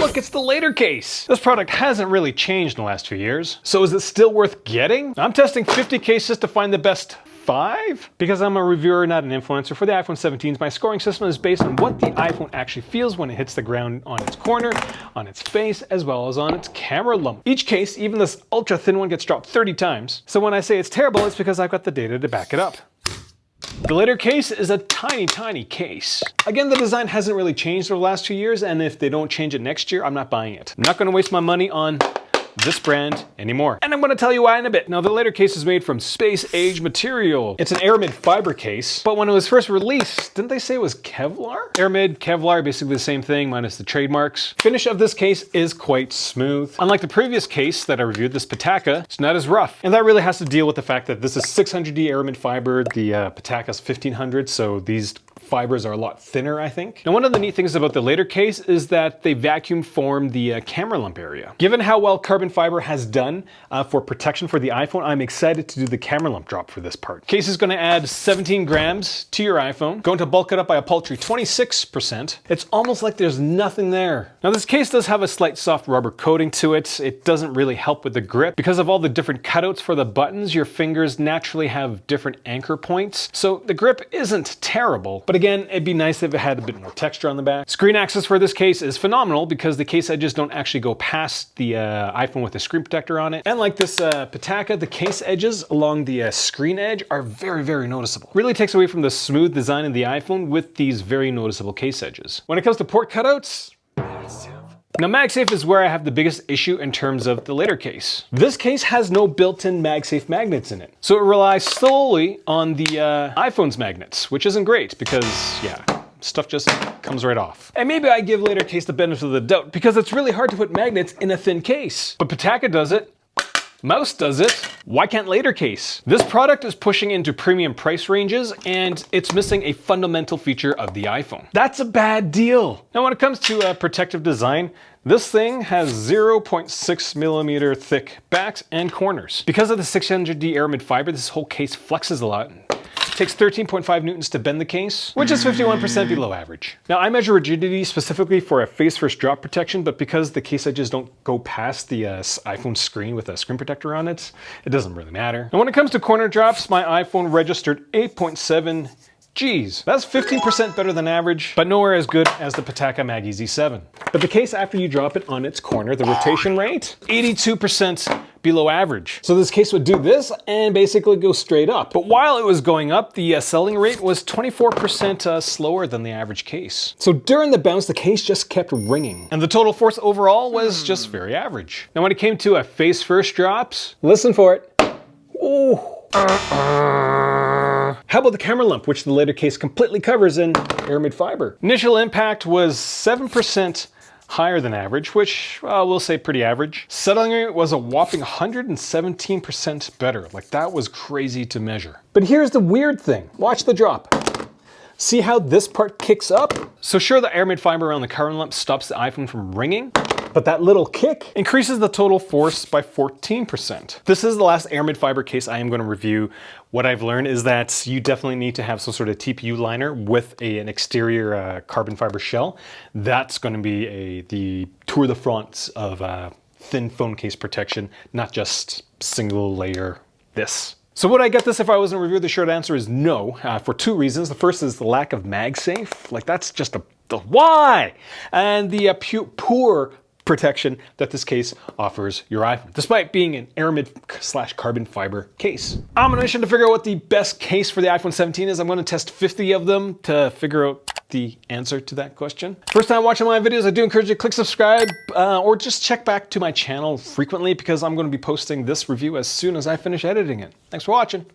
look, it's the Latercase. This product hasn't really changed in the last few years. So is it still worth getting? I'm testing 50 cases to find the best 5? Because I'm a reviewer, not an influencer. For the iPhone 17s, my scoring system is based on what the iPhone actually feels when it hits the ground on its corner, on its face, as well as on its camera lump. Each case, even this ultra thin one, gets dropped 30 times. So when I say it's terrible, it's because I've got the data to back it up. The Latercase is a tiny, tiny case. Again, the design hasn't really changed over the last 2 years, and if they don't change it next year, I'm not buying it. I'm not gonna waste my money on this brand anymore. And I'm going to tell you why in a bit. Now, the Latercase is made from space-age material. It's an Aramid fiber case, but when it was first released, didn't they say it was Kevlar? Aramid, Kevlar, basically the same thing, minus the trademarks. Finish of this case is quite smooth. Unlike the previous case that I reviewed, this Pitaka, it's not as rough. And that really has to deal with the fact that this is 600D Aramid fiber, the Pitaka's 1500, so these fibers are a lot thinner, I think. Now, one of the neat things about the Latercase is that they vacuum form the camera lump area. Given how well carbon fiber has done for protection for the iPhone, I'm excited to do the camera lump drop for this part. Case is going to add 17 grams to your iPhone, going to bulk it up by a paltry 26%. It's almost like there's nothing there. Now, this case does have a slight soft rubber coating to it. It doesn't really help with the grip. Because of all the different cutouts for the buttons, your fingers naturally have different anchor points. So the grip isn't terrible, but again, it'd be nice if it had a bit more texture on the back. Screen access for this case is phenomenal because the case edges don't actually go past the iPhone with a screen protector on it. And like this Pitaka, the case edges along the screen edge are very, very noticeable. Really takes away from the smooth design of the iPhone with these very noticeable case edges. When it comes to port cutouts, massive. Now, MagSafe is where I have the biggest issue in terms of the Latercase. This case has no built-in MagSafe magnets in it. So it relies solely on the iPhone's magnets, which isn't great because, yeah, stuff just comes right off. And maybe I give Latercase the benefit of the doubt because it's really hard to put magnets in a thin case. But Pitaka does it. Mouse does it. Why can't Latercase? This product is pushing into premium price ranges and it's missing a fundamental feature of the iPhone. That's a bad deal. Now, when it comes to protective design, this thing has 0.6 millimeter thick backs and corners. Because of the 600D Aramid fiber, this whole case flexes a lot. It takes 13.5 newtons to bend the case, which is 51% below average. Now, I measure rigidity specifically for a face-first drop protection, but because the case edges don't go past the iPhone screen with a screen protector on it, it doesn't really matter. And when it comes to corner drops, my iPhone registered 8.7 G's. That's 15% better than average, but nowhere as good as the Pitaka Mag Easy 7. But the case, after you drop it on its corner, the rotation rate, 82% below average. So this case would do this and basically go straight up. But while it was going up, the selling rate was 24% slower than the average case. So during the bounce, the case just kept ringing. And the total force overall was just very average. Now, when it came to face-first drops, listen for it. Ooh. How about the camera lump, which the Latercase completely covers in Aramid fiber? Initial impact was 7% higher than average, which we'll say pretty average. Settling rate was a whopping 117% better. Like, that was crazy to measure. But here's the weird thing. Watch the drop. See how this part kicks up? So sure, the Aramid fiber around the camera lump stops the iPhone from ringing, but that little kick increases the total force by 14%. This is the last Aramid fiber case I am going to review. What I've learned is that you definitely need to have some sort of TPU liner with an exterior carbon fiber shell. That's going to be the tour de France of thin phone case protection, not just single layer this. So would I get this if I wasn't a reviewer? The short answer is no, for 2 reasons. The first is the lack of MagSafe. Like, that's just the why? And the poor protection that this case offers your iPhone, despite being an Aramid/carbon fiber case. I'm on a mission to figure out what the best case for the iPhone 17 is. I'm going to test 50 of them to figure out the answer to that question. First time watching my videos, I do encourage you to click subscribe or just check back to my channel frequently because I'm going to be posting this review as soon as I finish editing it. Thanks for watching.